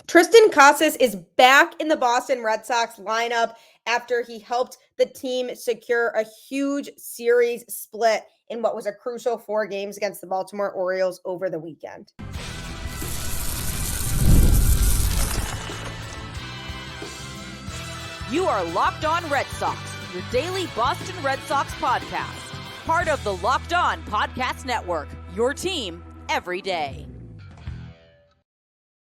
Triston Casas is back in the Boston Red Sox lineup after he helped the team secure a huge series split in what was a crucial 4 games against the Baltimore Orioles over the weekend. You are Locked On Red Sox, your daily Boston Red Sox podcast. Part of the Locked On Podcast Network, your team every day.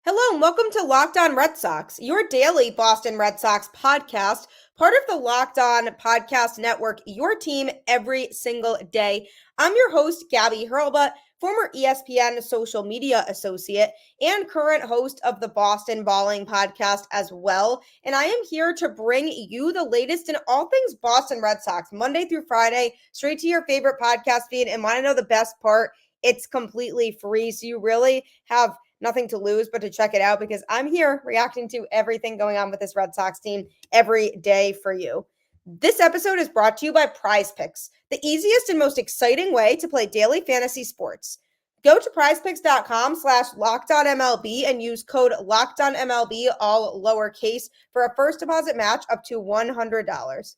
Hello and welcome to Locked On Red Sox, your daily Boston Red Sox podcast, part of the Locked On Podcast Network, your team every single day. I'm your host, Gabby, former ESPN social media associate and current host of the Boston Balling podcast as well. And I am here to bring you the latest in all things Boston Red Sox, Monday through Friday, straight to your favorite podcast feed. And want to know the best part? It's completely free. So you really have nothing to lose but to check it out, because I'm here reacting to everything going on with this Red Sox team every day for you. This episode is brought to you by PrizePicks, the easiest and most exciting way to play daily fantasy sports. Go to prizepicks.com/LockedOnMLB and use code LockedOnMLB, all lowercase, for a first deposit match up to $100.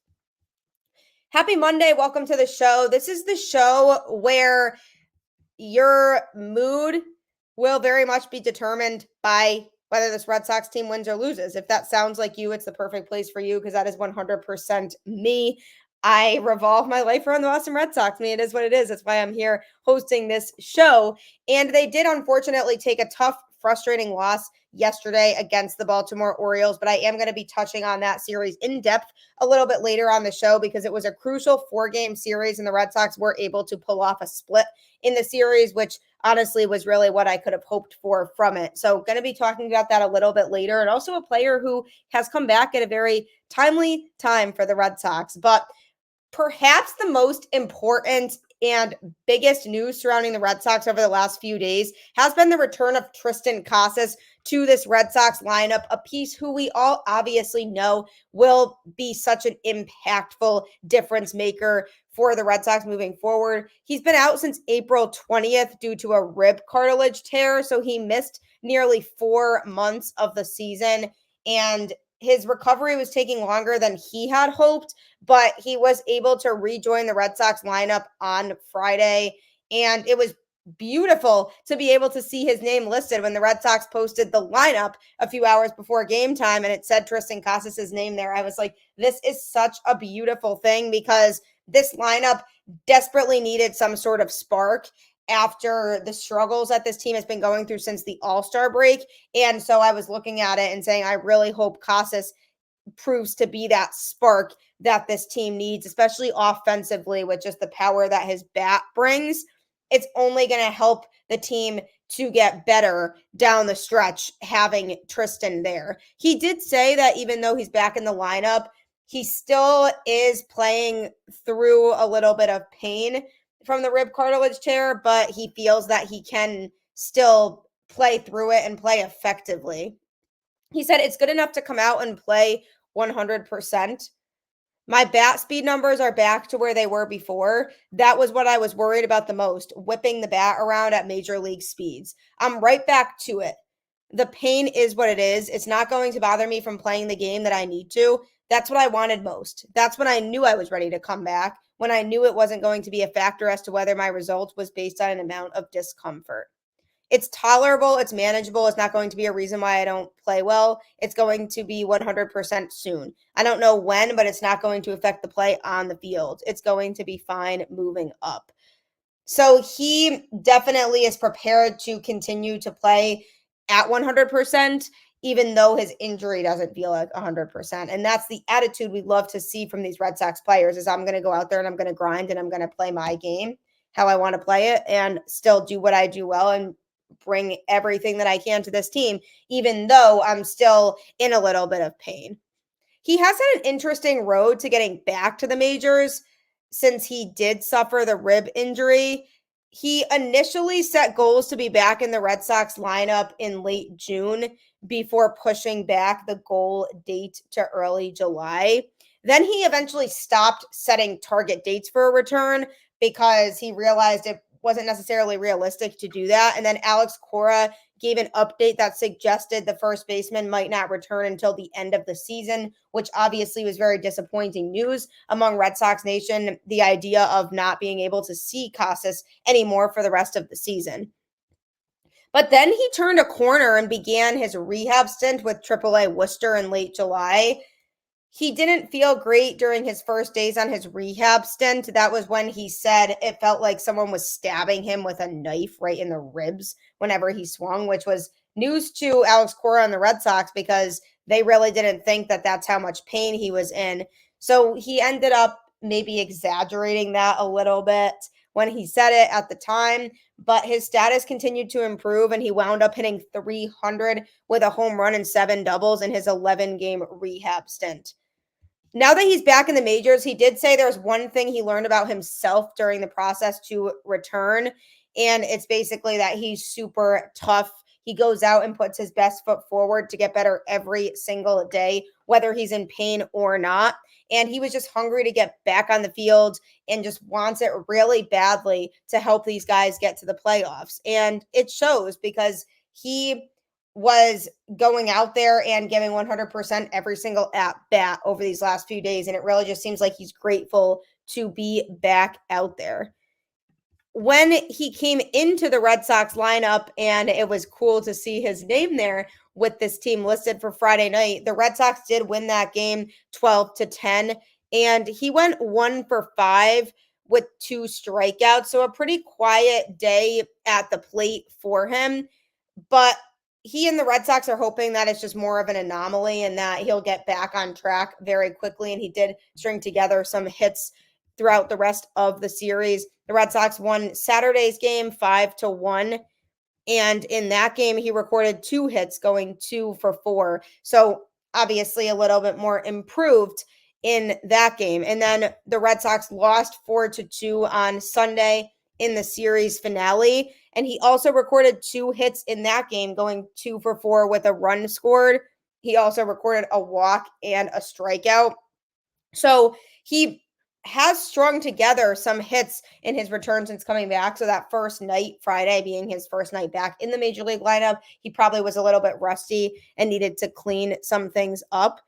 Happy Monday. Welcome to the show. This is the show where your mood will very much be determined by whether this Red Sox team wins or loses. If that sounds like you, it's the perfect place for you, because that is 100% me. I revolve my life around the Boston Red Sox. I mean, it is what it is. That's why I'm here hosting this show. And they did unfortunately take a tough, frustrating loss yesterday against the Baltimore Orioles, but I am going to be touching on that series in depth a little bit later on the show, because it was a crucial 4-game series and the Red Sox were able to pull off a split in the series, which honestly was really what I could have hoped for from it. So going to be talking about that a little bit later, and also a player who has come back at a very timely time for the Red Sox. But perhaps the most important and biggest news surrounding the Red Sox over the last few days has been the return of Triston Casas to this Red Sox lineup, a piece who we all obviously know will be such an impactful difference maker for the Red Sox moving forward. He's been out since April 20th due to a rib cartilage tear, so he missed nearly 4 months of the season, and his recovery was taking longer than he had hoped, but he was able to rejoin the Red Sox lineup on Friday, and it was beautiful to be able to see his name listed when the Red Sox posted the lineup a few hours before game time, and it said Triston Casas' name there. I was like, this is such a beautiful thing, because this lineup desperately needed some sort of spark after the struggles that this team has been going through since the All-Star break. And so I was looking at it and saying, I really hope Casas proves to be that spark that this team needs, especially offensively, with just the power that his bat brings. It's only going to help the team to get better down the stretch having Triston there. He did say that even though he's back in the lineup, he still is playing through a little bit of pain from the rib cartilage tear, but he feels that he can still play through it and play effectively. He said, it's good enough to come out and play 100%. My bat speed numbers are back to where they were before. That was what I was worried about the most, whipping the bat around at major league speeds. I'm right back to it. The pain is what it is. It's not going to bother me from playing the game that I need to. That's what I wanted most. That's when I knew I was ready to come back, when I knew it wasn't going to be a factor as to whether my result was based on an amount of discomfort. It's tolerable. It's manageable. It's not going to be a reason why I don't play well. It's going to be 100% soon. I don't know when, but it's not going to affect the play on the field. It's going to be fine moving up. So he definitely is prepared to continue to play at 100%, even though his injury doesn't feel like 100%. And that's the attitude we love to see from these Red Sox players, is I'm going to go out there and I'm going to grind and I'm going to play my game how I want to play it and still do what I do well and bring everything that I can to this team, even though I'm still in a little bit of pain. He has had an interesting road to getting back to the majors since he did suffer the rib injury. He initially set goals to be back in the Red Sox lineup in late June before pushing back the goal date to early July. Then he eventually stopped setting target dates for a return because he realized it wasn't necessarily realistic to do that. And then Alex Cora gave an update that suggested the first baseman might not return until the end of the season, which obviously was very disappointing news among Red Sox Nation, the idea of not being able to see Casas anymore for the rest of the season. But then he turned a corner and began his rehab stint with AAA Worcester in late July. He didn't feel great during his first days on his rehab stint. That was when he said it felt like someone was stabbing him with a knife right in the ribs whenever he swung, which was news to Alex Cora and the Red Sox because they really didn't think that that's how much pain he was in. So he ended up maybe exaggerating that a little bit when he said it at the time, but his status continued to improve and he wound up hitting 300 with a home run and 7 doubles in his 11-game rehab stint. Now that he's back in the majors, he did say there's one thing he learned about himself during the process to return, and it's basically that he's super tough. He goes out and puts his best foot forward to get better every single day, whether he's in pain or not. And he was just hungry to get back on the field and just wants it really badly to help these guys get to the playoffs. And it shows because he was going out there and giving 100% every single at bat over these last few days. And it really just seems like he's grateful to be back out there. When he came into the Red Sox lineup, and it was cool to see his name there with this team listed for Friday night, the Red Sox did win that game 12-10, and he went 1 for 5 with 2 strikeouts. So a pretty quiet day at the plate for him. But he and the Red Sox are hoping that it's just more of an anomaly and that he'll get back on track very quickly. And he did string together some hits throughout the rest of the series. The Red Sox won Saturday's game 5-1. And in that game, he recorded 2 hits, going 2 for 4. So obviously a little bit more improved in that game. And then the Red Sox lost 4-2 on Sunday in the series finale. And he also recorded 2 hits in that game, going 2 for 4 with a run scored. He also recorded a walk and a strikeout. So he has strung together some hits in his return since coming back. So that first night, Friday being his first night back in the major league lineup, he probably was a little bit rusty and needed to clean some things up.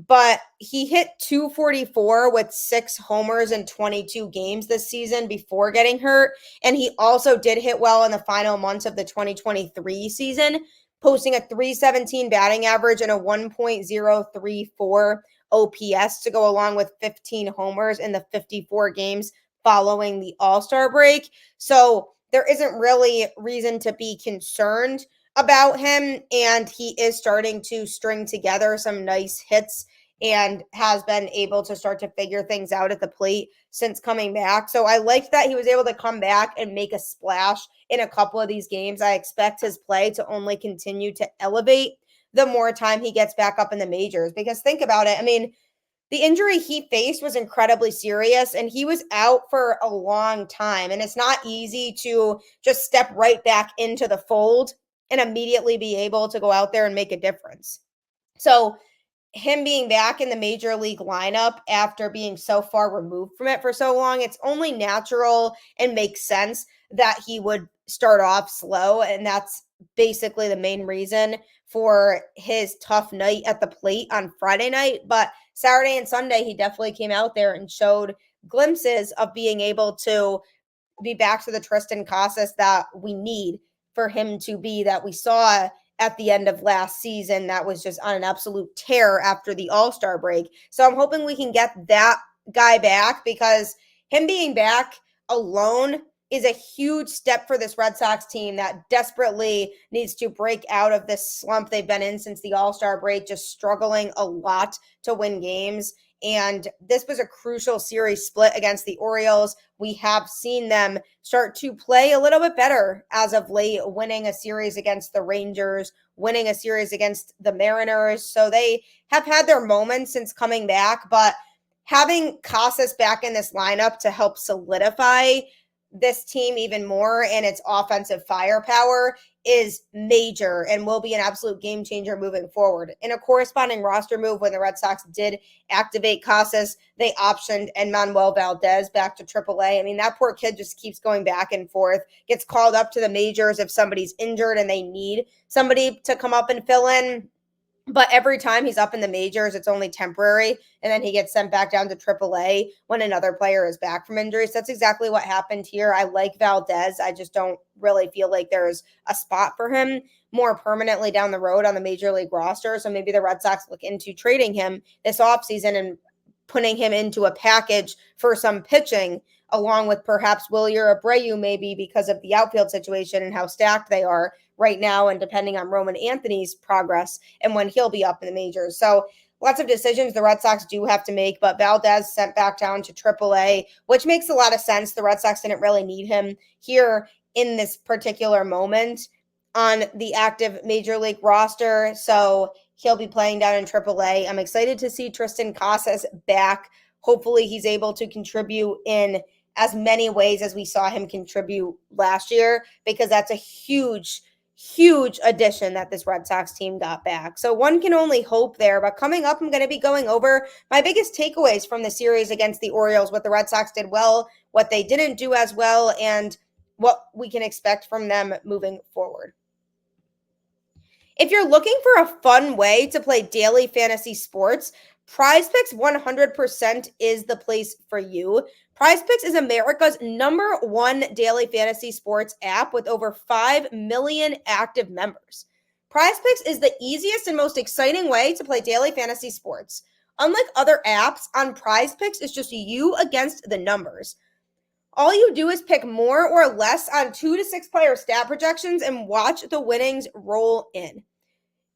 But he hit 244 with 6 homers in 22 games this season before getting hurt. And he also did hit well in the final months of the 2023 season, posting a .317 batting average and a 1.034 OPS to go along with 15 homers in the 54 games following the All-Star break. So there isn't really reason to be concerned about him, and he is starting to string together some nice hits and has been able to start to figure things out at the plate since coming back. So I liked that he was able to come back and make a splash in a couple of these games. I expect his play to only continue to elevate the more time he gets back up in the majors, because think about it. I mean, the injury he faced was incredibly serious, and he was out for a long time, and it's not easy to just step right back into the fold and immediately be able to go out there and make a difference. So him being back in the major league lineup after being so far removed from it for so long, it's only natural and makes sense that he would start off slow. And that's basically the main reason for his tough night at the plate on Friday night. But Saturday and Sunday, he definitely came out there and showed glimpses of being able to be back to the Triston Casas that we need for him to be, that we saw at the end of last season that was just on an absolute tear after the All-Star break. So I'm hoping we can get that guy back, because him being back alone is a huge step for this Red Sox team that desperately needs to break out of this slump they've been in since the All-Star break, just struggling a lot to win games. And this was a crucial series split against the Orioles. We have seen them start to play a little bit better as of late, winning a series against the Rangers, winning a series against the Mariners. So they have had their moments since coming back, but having Casas back in this lineup to help solidify this team even more and its offensive firepower is major and will be an absolute game changer moving forward. In a corresponding roster move, when the Red Sox did activate Casas, they optioned Manuel Valdez back to AAA. I mean, that poor kid just keeps going back and forth, gets called up to the majors if somebody's injured and they need somebody to come up and fill in. But every time he's up in the majors, it's only temporary, and then he gets sent back down to AAA when another player is back from injuries. That's exactly what happened here. I like Valdez. I just don't really feel like there's a spot for him more permanently down the road on the major league roster. So maybe the Red Sox look into trading him this offseason and putting him into a package for some pitching, along with perhaps Wilyer Abreu, maybe because of the outfield situation and how stacked they are right now, and depending on Roman Anthony's progress and when he'll be up in the majors. So lots of decisions the Red Sox do have to make, but Valdez sent back down to AAA, which makes a lot of sense. The Red Sox didn't really need him here in this particular moment on the active major league roster. So he'll be playing down in AAA. I'm excited to see Triston Casas back. Hopefully he's able to contribute in as many ways as we saw him contribute last year, because that's a huge addition that this Red Sox team got back. So one can only hope there. But coming up, I'm going to be going over my biggest takeaways from the series against the Orioles, what the Red Sox did well, what they didn't do as well, and what we can expect from them moving forward. If you're looking for a fun way to play daily fantasy sports, PrizePicks 100% is the place for you. PrizePicks is America's #1 daily fantasy sports app with over 5 million active members. PrizePicks is the easiest and most exciting way to play daily fantasy sports. Unlike other apps, on PrizePicks, it's just you against the numbers. All you do is pick more or less on 2 to 6 player stat projections and watch the winnings roll in.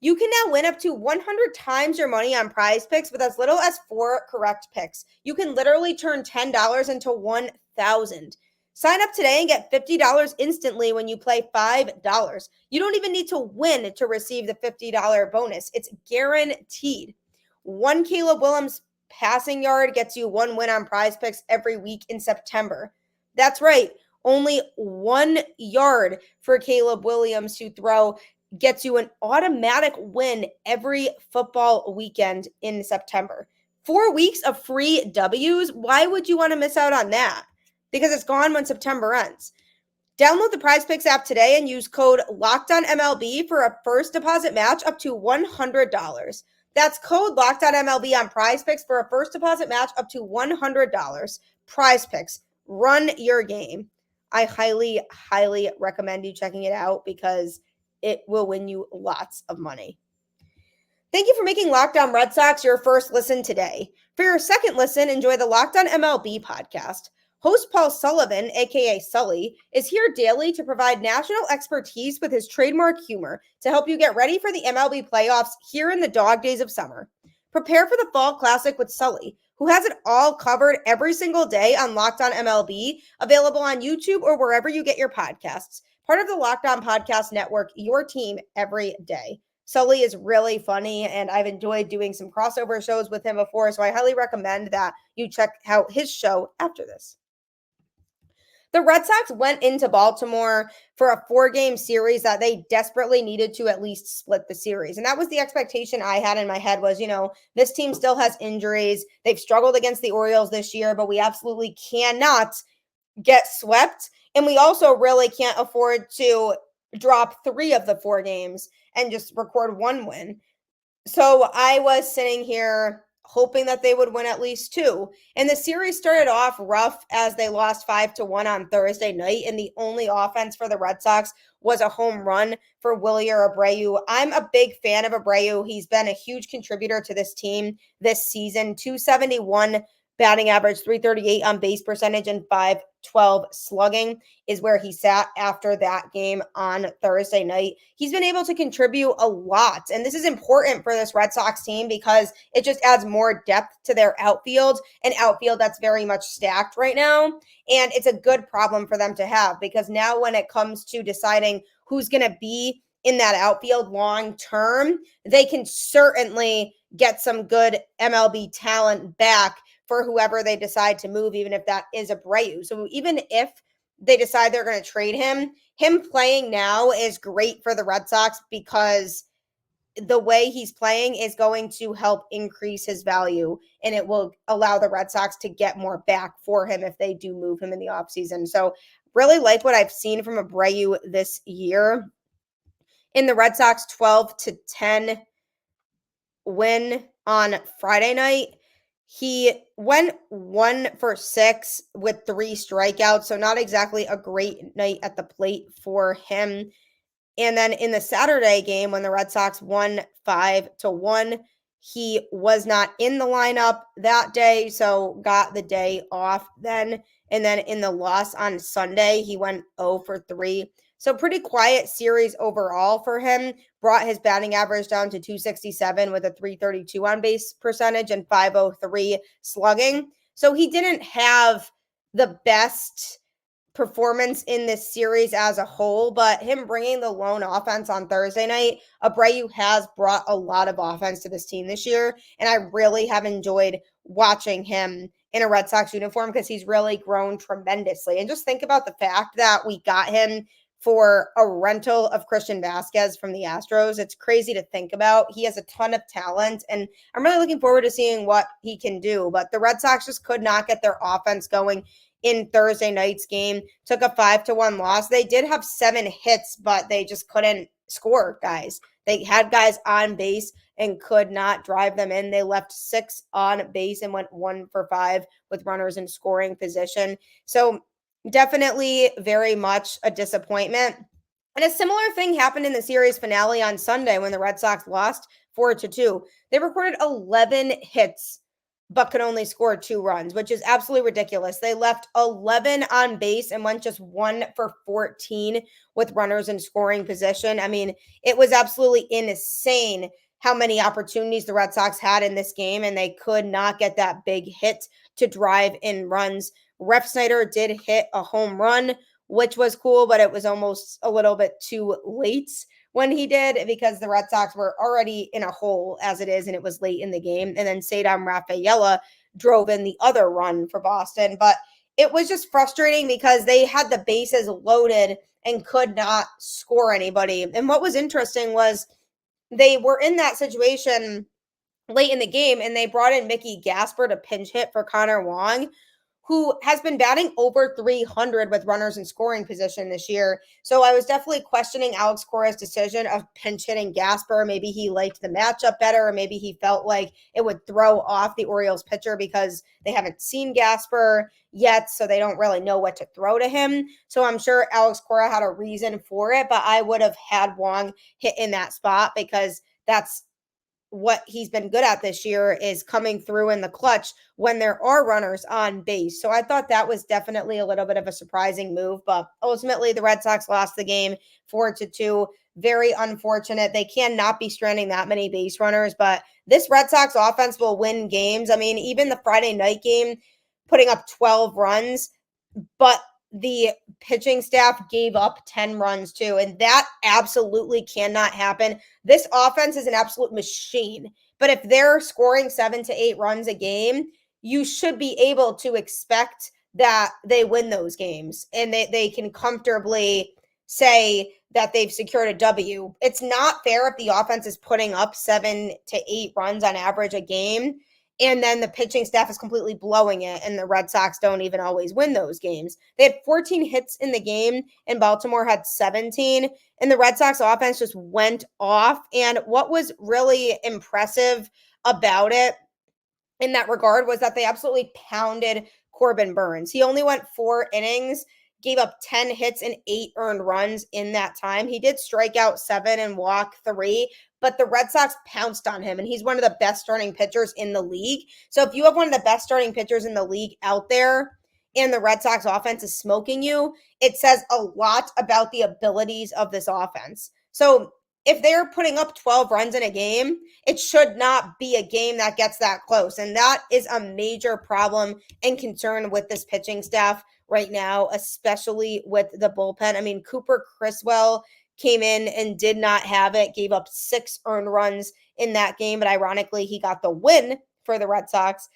You can now win up to 100 times your money on PrizePicks with as little as 4 correct picks. You can literally turn $10 into $1,000. Sign up today and get $50 instantly when you play $5. You don't even need to win to receive the $50 bonus. It's guaranteed. 1 Caleb Williams passing yard gets you 1 win on PrizePicks every week in September. That's right. Only 1 yard for Caleb Williams to throw gets you an automatic win every football weekend in September. 4 weeks of free W's. Why would you want to miss out on that? Because it's gone when September ends. Download the PrizePicks app today and use code LOCKEDONMLB for a first deposit match up to $100. That's code LOCKEDONMLB on PrizePicks for a first deposit match up to $100. PrizePicks. Run your game. I highly recommend you checking it out because it will win you lots of money. Thank you for making Locked On Red Sox your first listen today. For your second listen, enjoy the Locked On MLB podcast. Host Paul Sullivan, aka Sully, is here daily to provide national expertise with his trademark humor to help you get ready for the MLB playoffs here in the dog days of summer. Prepare for the Fall Classic with Sully, who has it all covered every single day on Locked On MLB, available on YouTube or wherever you get your podcasts. Part of the Locked On Podcast Network, your team every day. Sully is really funny, and I've enjoyed doing some crossover shows with him before, so I highly recommend that you check out his show after this. The Red Sox went into Baltimore for a 4-game series that they desperately needed to at least split the series. And that was the expectation I had in my head was, this team still has injuries. They've struggled against the Orioles this year, but we absolutely cannot get swept. And we also really can't afford to drop 3 of the 4 games and just record 1 win. So I was sitting here hoping that they would win at least 2. And the series started off rough as they lost 5-1 on Thursday night. And the only offense for the Red Sox was a home run for Wilyer Abreu. I'm a big fan of Abreu. He's been a huge contributor to this team this season. 271 batting average, 338 on base percentage, and 512 slugging is where he sat after that game on Thursday night. He's been able to contribute a lot, and this is important for this Red Sox team because it just adds more depth to their outfield, an outfield that's very much stacked right now, and it's a good problem for them to have because now when it comes to deciding who's going to be in that outfield long term, they can certainly get some good MLB talent back for whoever they decide to move, even if that is Abreu. So even if they decide they're going to trade him. Him playing now is great for the Red Sox because the way he's playing is going to help increase his value, and it will allow the Red Sox to get more back for him if they do move him in the offseason. So really like what I've seen from Abreu this year. In the Red Sox 12-10 win on Friday night, he went 1 for 6 with 3 strikeouts, so not exactly a great night at the plate for him. And then in the Saturday game, when the Red Sox won 5-1, he was not in the lineup that day, so got the day off then. And then in the loss on Sunday, he went 0 for 3. So pretty quiet series overall for him. Brought his batting average down to 267 with a 332 on base percentage and 503 slugging. So he didn't have the best performance in this series as a whole, but him bringing the lone offense on Thursday night, Abreu has brought a lot of offense to this team this year, and I really have enjoyed watching him in a Red Sox uniform because he's really grown tremendously. And just think about the fact that we got him for a rental of Christian Vasquez from the Astros. It's crazy to think about. He has a ton of talent, and I'm really looking forward to seeing what he can do, but the Red Sox just could not get their offense going in Thursday night's game. Took a 5-1 loss. They did have 7 hits, but they just couldn't score, guys. They had guys on base and could not drive them in. They left 6 on base and went 1 for 5 with runners in scoring position. So definitely very much a disappointment. And a similar thing happened in the series finale on Sunday when the Red Sox lost 4-2. They recorded 11 hits but could only score 2 runs, which is absolutely ridiculous. They left 11 on base and went just 1 for 14 with runners in scoring position. I mean, it was absolutely insane how many opportunities the Red Sox had in this game, and they could not get that big hit to drive in runs. Ref Snyder did hit a home run, which was cool, but it was almost a little bit too late when he did because the Red Sox were already in a hole as it is, and it was late in the game. And then Cedar Rafaela drove in the other run for Boston. But it was just frustrating because they had the bases loaded and could not score anybody. And what was interesting was they were in that situation late in the game, and they brought in Mickey Gasper to pinch hit for Connor Wong, who has been batting over 300 with runners in scoring position this year. So I was definitely questioning Alex Cora's decision of pinch hitting Gasper. Maybe he liked the matchup better, or maybe he felt like it would throw off the Orioles pitcher because they haven't seen Gasper yet, so they don't really know what to throw to him. So I'm sure Alex Cora had a reason for it, but I would have had Wong hit in that spot because that's what he's been good at this year, is coming through in the clutch when there are runners on base. So I thought that was definitely a little bit of a surprising move, but ultimately the Red Sox lost the game 4-2. Very unfortunate. They cannot be stranding that many base runners, but this Red Sox offense will win games. I mean, even the Friday night game, putting up 12 runs, but the pitching staff gave up 10 runs too, and that absolutely cannot happen. This offense is an absolute machine, but if they're scoring 7 to 8 runs a game, you should be able to expect that they win those games and they can comfortably say that they've secured a W. It's not fair if the offense is putting up 7 to 8 runs on average a game, and then the pitching staff is completely blowing it, and the Red Sox don't even always win those games. They had 14 hits in the game, and Baltimore had 17, and the Red Sox offense just went off. And what was really impressive about it in that regard was that they absolutely pounded Corbin Burnes. He only went 4 innings, gave up 10 hits and 8 earned runs in that time. He did strike out 7 and walk 3, but the Red Sox pounced on him, and he's one of the best starting pitchers in the league. So if you have one of the best starting pitchers in the league out there and the Red Sox offense is smoking you, it says a lot about the abilities of this offense. So if they're putting up 12 runs in a game, it should not be a game that gets that close. And that is a major problem and concern with this pitching staff right now, especially with the bullpen. I mean, Cooper Criswell came in and did not have it, gave up 6 earned runs in that game, but ironically, he got the win for the Red Sox.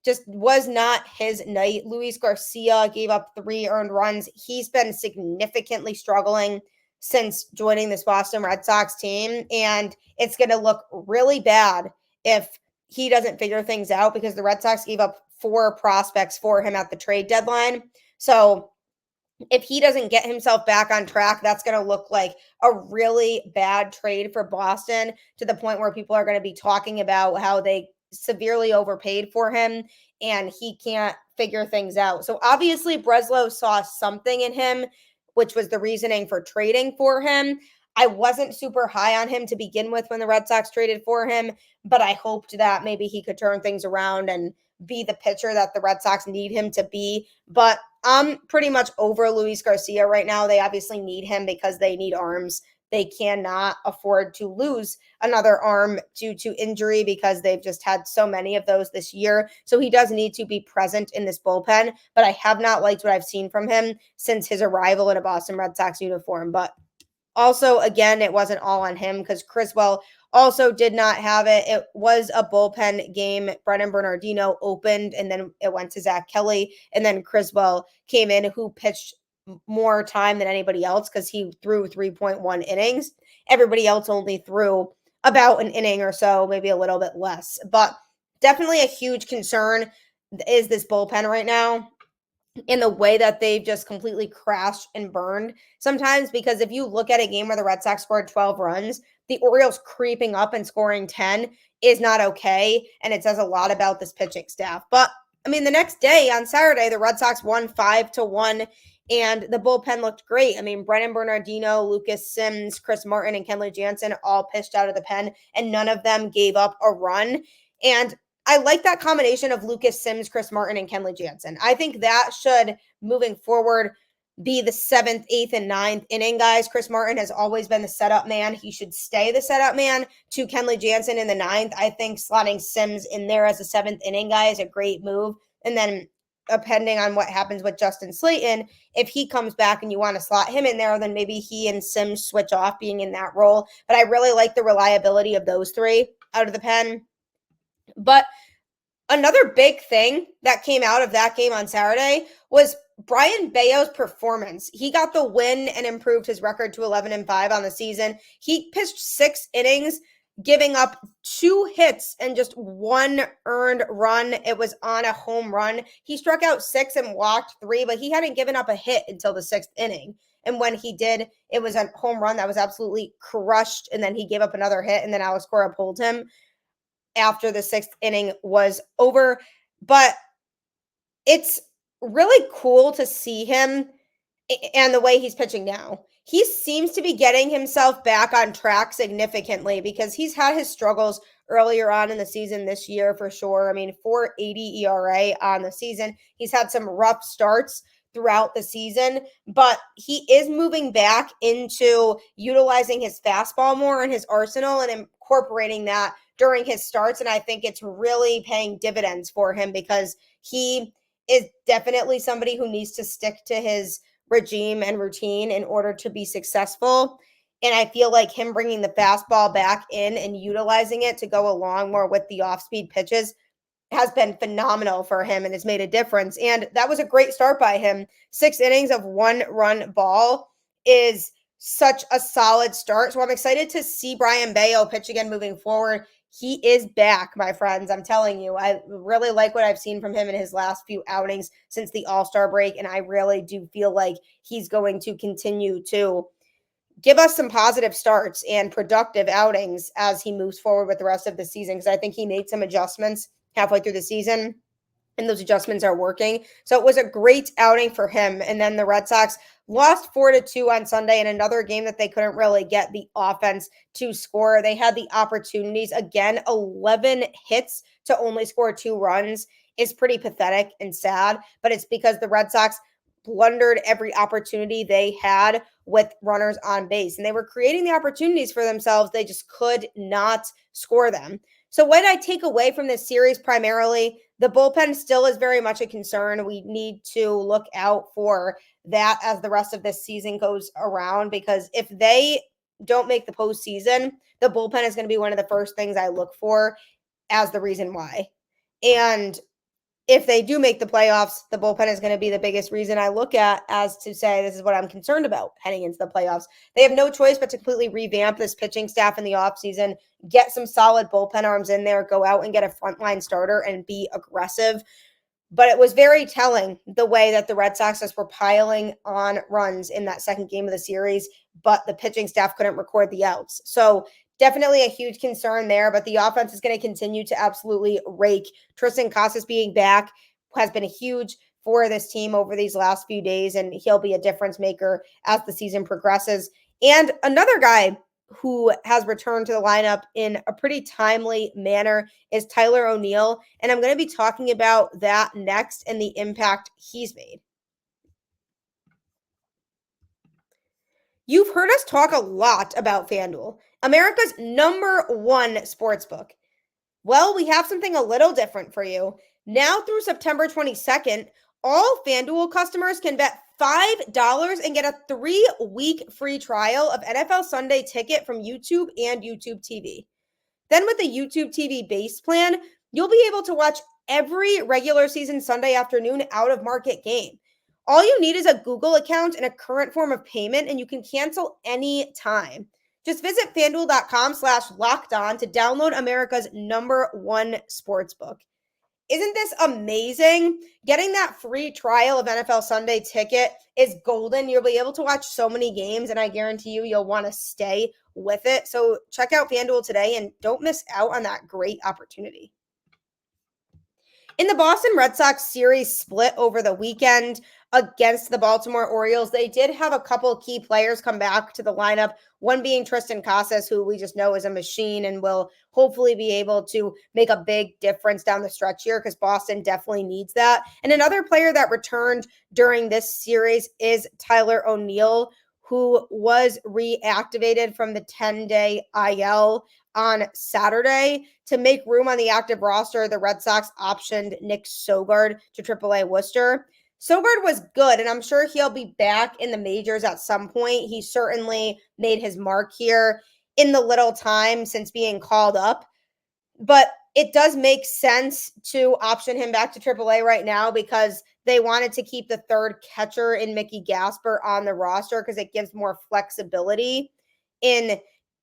just was not his night. Luis Garcia gave up 3 earned runs. He's been significantly struggling since joining this Boston Red Sox team, and it's going to look really bad if he doesn't figure things out, because the Red Sox gave up 4 prospects for him at the trade deadline. So if he doesn't get himself back on track, that's going to look like a really bad trade for Boston, to the point where people are going to be talking about how they severely overpaid for him and he can't figure things out. So obviously Breslow saw something in him, which was the reasoning for trading for him. I wasn't super high on him to begin with when the Red Sox traded for him, but I hoped that maybe he could turn things around and be the pitcher that the Red Sox need him to be. But I'm pretty much over Luis Garcia right now. They obviously need him because they need arms. They cannot afford to lose another arm due to injury, because they've just had so many of those this year. So he does need to be present in this bullpen, but I have not liked what I've seen from him since his arrival in a Boston Red Sox uniform. But also, again, it wasn't all on him, because Criswell also did not have it. It was a bullpen game. Brennan Bernardino opened, and then it went to Zach Kelly, and then Criswell came in, who pitched more time than anybody else because he threw 3.1 innings. Everybody else only threw about an inning or so, maybe a little bit less. But definitely a huge concern is this bullpen right now, in the way that they've just completely crashed and burned sometimes. Because if you look at a game where the Red Sox scored 12 runs, the Orioles creeping up and scoring 10 is not okay. And it says a lot about this pitching staff. But I mean, the next day on Saturday, the Red Sox won 5-1, and the bullpen looked great. I mean, Brennan Bernardino, Lucas Sims, Chris Martin, and Kenley Jansen all pitched out of the pen, and none of them gave up a run. And I like that combination of Lucas Sims, Chris Martin, and Kenley Jansen. I think that should, moving forward, be the 7th, 8th, and 9th inning guys. Chris Martin has always been the setup man. He should stay the setup man to Kenley Jansen in the 9th. I think slotting Sims in there as a 7th inning guy is a great move. And then depending on what happens with Justin Slayton, if he comes back and you want to slot him in there, then maybe he and Sims switch off being in that role. But I really like the reliability of those 3 out of the pen. But another big thing that came out of that game on Saturday was Brayan Bello's performance. He got the win and improved his record to 11-5 on the season. He pitched 6 innings, giving up 2 hits and just 1 earned run. It was on a home run. He struck out 6 and walked 3, but he hadn't given up a hit until the 6th inning. And when he did, it was a home run that was absolutely crushed. And then he gave up another hit, and then Alex Cora pulled him after the 6th inning was over. But it's really cool to see him and the way he's pitching now. He seems to be getting himself back on track significantly, because he's had his struggles earlier on in the season this year for sure. I mean, 4.80 ERA on the season. He's had some rough starts throughout the season, but he is moving back into utilizing his fastball more in his arsenal and incorporating that during his starts. And I think it's really paying dividends for him, because he is definitely somebody who needs to stick to his regime and routine in order to be successful. And I feel like him bringing the fastball back in and utilizing it to go along more with the off-speed pitches has been phenomenal for him and has made a difference. And that was a great start by him. 6 innings of 1-run ball is such a solid start. So I'm excited to see Brayan Bello pitch again moving forward. He is back, my friends. I'm telling you, I really like what I've seen from him in his last few outings since the All-Star break. And I really do feel like he's going to continue to give us some positive starts and productive outings as he moves forward with the rest of the season, because I think he made some adjustments halfway through the season, and those adjustments are working. So it was a great outing for him. And then the Red Sox lost 4-2 on Sunday in another game that they couldn't really get the offense to score. They had the opportunities. Again, 11 hits to only score 2 runs is pretty pathetic and sad, but it's because the Red Sox blundered every opportunity they had with runners on base, and they were creating the opportunities for themselves. They just could not score them. So what I take away from this series, primarily, the bullpen still is very much a concern. We need to look out for that as the rest of this season goes around, because if they don't make the postseason, the bullpen is going to be one of the first things I look for as the reason why. And if they do make the playoffs, the bullpen is going to be the biggest reason I look at as to say this is what I'm concerned about heading into the playoffs. They have no choice but to completely revamp this pitching staff in the offseason, get some solid bullpen arms in there, go out and get a frontline starter and be aggressive. But it was very telling the way that the Red Sox just were piling on runs in that second game of the series, but the pitching staff couldn't record the outs. So definitely a huge concern there, but the offense is going to continue to absolutely rake. Triston Casas being back has been huge for this team over these last few days, and he'll be a difference maker as the season progresses. And another guy who has returned to the lineup in a pretty timely manner is Tyler O'Neill. And I'm going to be talking about that next and the impact he's made. You've heard us talk a lot about FanDuel, America's #1 sportsbook. Well, we have something a little different for you. Now through September 22nd, all FanDuel customers can bet $5 and get a 3-week free trial of NFL Sunday Ticket from YouTube and YouTube TV. Then with the YouTube TV base plan, you'll be able to watch every regular season Sunday afternoon out of market game. All you need is a Google account and a current form of payment, and you can cancel any time. Just visit FanDuel.com/lockedon to download America's #1 sportsbook. Isn't this amazing? Getting that free trial of NFL Sunday Ticket is golden. You'll be able to watch so many games, and I guarantee you'll want to stay with it. So check out FanDuel today and don't miss out on that great opportunity. In the Boston Red Sox series split over the weekend against the Baltimore Orioles, they did have a couple key players come back to the lineup, one being Triston Casas, who we just know is a machine and will hopefully be able to make a big difference down the stretch here because Boston definitely needs that. And another player that returned during this series is Tyler O'Neill, who was reactivated from the 10-day IL on Saturday. To make room on the active roster, the Red Sox optioned Nick Sogard to AAA Worcester. Sogard was good, and I'm sure he'll be back in the majors at some point. He certainly made his mark here in the little time since being called up. But it does make sense to option him back to AAA right now because they wanted to keep the third catcher in Mickey Gasper on the roster because it gives more flexibility in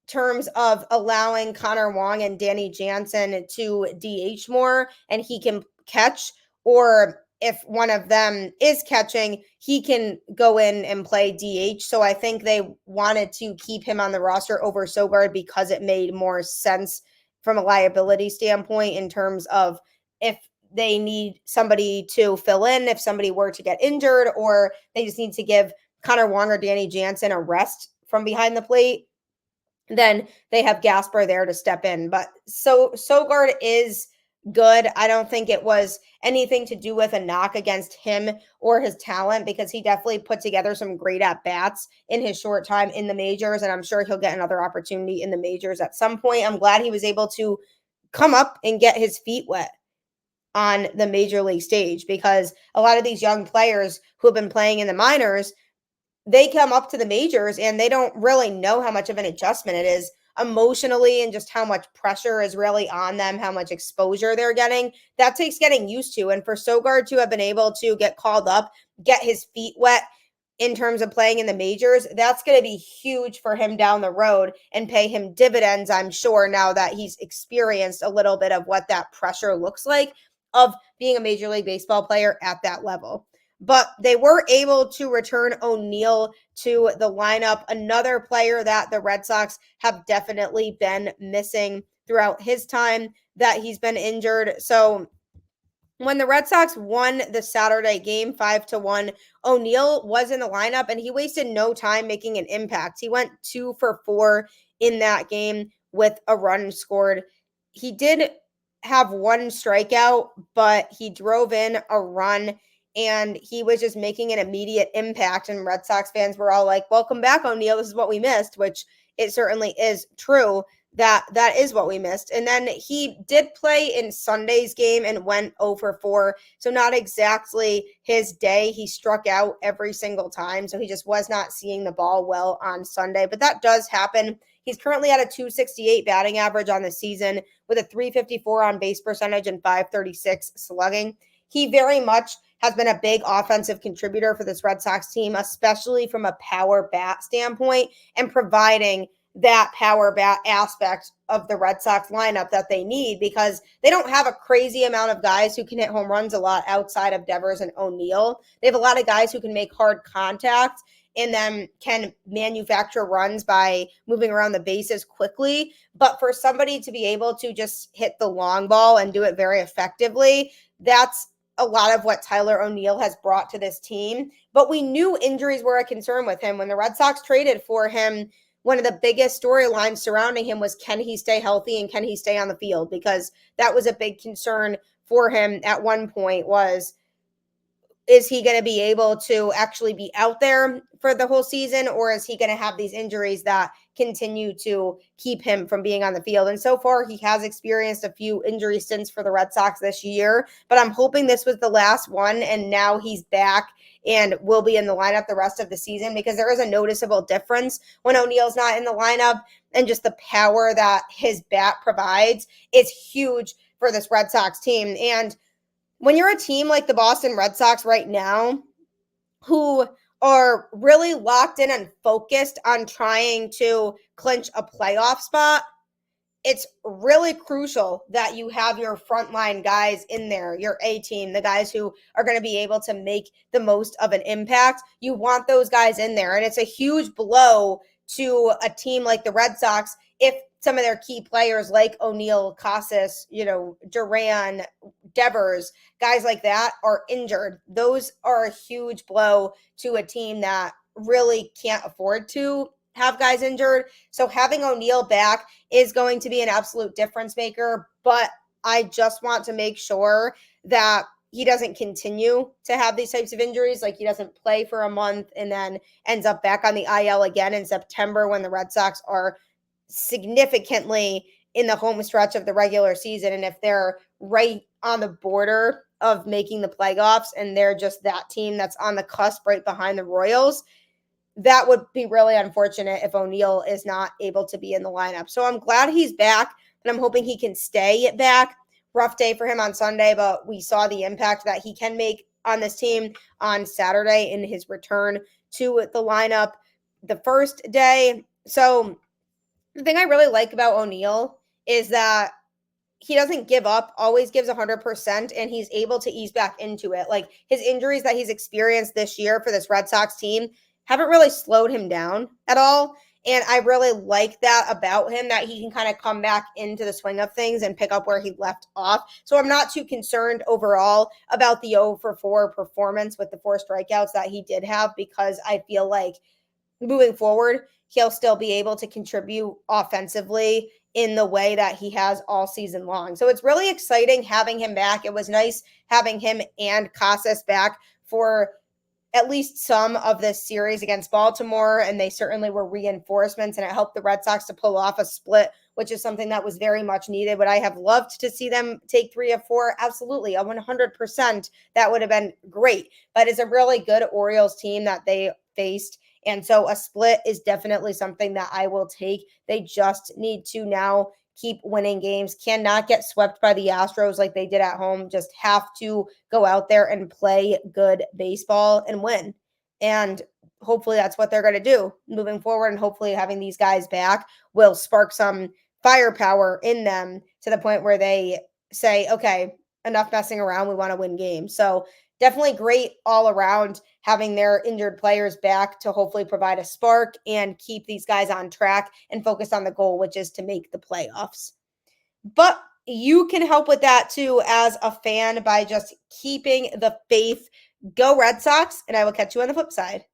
terms of allowing Connor Wong and Danny Jansen to DH more, and he can catch, or if one of them is catching, he can go in and play DH. So I think they wanted to keep him on the roster over Sogard because it made more sense from a liability standpoint in terms of if they need somebody to fill in, if somebody were to get injured, or they just need to give Connor Wong or Danny Jansen a rest from behind the plate, then they have Gasper there to step in. But so Sogard is good. I don't think it was anything to do with a knock against him or his talent because he definitely put together some great at-bats in his short time in the majors, and I'm sure he'll get another opportunity in the majors at some point. I'm glad he was able to come up and get his feet wet on the major league stage because a lot of these young players who have been playing in the minors, they come up to the majors and they don't really know how much of an adjustment it is emotionally and just how much pressure is really on them, how much exposure they're getting. That takes getting used to. And for Sogard to have been able to get called up, get his feet wet in terms of playing in the majors, that's going to be huge for him down the road and pay him dividends, I'm sure, now that he's experienced a little bit of what that pressure looks like of being a Major League Baseball player at that level. But they were able to return O'Neill to the lineup, another player that the Red Sox have definitely been missing throughout his time that he's been injured. So when the Red Sox won the Saturday game 5-1, O'Neill was in the lineup and he wasted no time making an impact. He went 2 for 4 in that game with a run scored. He did have one strikeout, but he drove in a run and he was just making an immediate impact. And Red Sox fans were all like, welcome back, O'Neill. This is what we missed, which it certainly is true. That is what we missed. And then he did play in Sunday's game and went 0 for 4. So not exactly his day. He struck out every single time. So he just was not seeing the ball well on Sunday. But that does happen. He's currently at a .268 batting average on the season with a .354 on base percentage and .536 slugging. he very much has been a big offensive contributor for this Red Sox team, especially from a power bat standpoint and providing that power bat aspect of the Red Sox lineup that they need, because they don't have a crazy amount of guys who can hit home runs a lot outside of Devers and O'Neill. They have a lot of guys who can make hard contact and then can manufacture runs by moving around the bases quickly. But for somebody to be able to just hit the long ball and do it very effectively, that's a lot of what Tyler O'Neill has brought to this team. But we knew injuries were a concern with him. When the Red Sox traded for him, one of the biggest storylines surrounding him was, can he stay healthy and can he stay on the field? Because that was a big concern for him at one point, was, is he going to be able to actually be out there for the whole season, or is he going to have these injuries that continue to keep him from being on the field? And so far, he has experienced a few injury stints for the Red Sox this year, but I'm hoping this was the last one, and now he's back and will be in the lineup the rest of the season, because there is a noticeable difference when O'Neill's not in the lineup, and just the power that his bat provides is huge for this Red Sox team. And when you're a team like the Boston Red Sox right now, who are really locked in and focused on trying to clinch a playoff spot, it's really crucial that you have your frontline guys in there, your A team, the guys who are going to be able to make the most of an impact. You want those guys in there. And it's a huge blow to a team like the Red Sox if some of their key players like O'Neill, Casas, Duran, Devers, guys like that are injured. Those are a huge blow to a team that really can't afford to have guys injured. So having O'Neill back is going to be an absolute difference maker, but I just want to make sure that he doesn't continue to have these types of injuries. Like, he doesn't play for a month and then ends up back on the IL again in September, when the Red Sox are significantly in the home stretch of the regular season. And if they're right on the border of making the playoffs and they're just that team that's on the cusp right behind the Royals, that would be really unfortunate if O'Neill is not able to be in the lineup. So I'm glad he's back, and I'm hoping he can stay back. Rough day for him on Sunday, but we saw the impact that he can make on this team on Saturday in his return to the lineup the first day. So the thing I really like about O'Neill is that he doesn't give up, always gives 100%, and he's able to ease back into it. Like, his injuries that he's experienced this year for this Red Sox team haven't really slowed him down at all. And I really like that about him, that he can kind of come back into the swing of things and pick up where he left off. So I'm not too concerned overall about the 0-for-4 performance with the 4 strikeouts that he did have, because I feel like moving forward, he'll still be able to contribute offensively in the way that he has all season long. So it's really exciting having him back. It was nice having him and Casas back for at least some of this series against Baltimore, and they certainly were reinforcements, and it helped the Red Sox to pull off a split, which is something that was very much needed. Would I have loved to see them take 3 of 4? Absolutely, 100%. That would have been great, but it's a really good Orioles team that they faced, and so a split is definitely something that I will take. They just need to now keep winning games, cannot get swept by the Astros like they did at home, just have to go out there and play good baseball and win. And hopefully that's what they're going to do moving forward. And hopefully having these guys back will spark some firepower in them to the point where they say, okay, enough messing around. We want to win games. So definitely great all around having their injured players back to hopefully provide a spark and keep these guys on track and focus on the goal, which is to make the playoffs. But you can help with that too as a fan by just keeping the faith. Go Red Sox, and I will catch you on the flip side.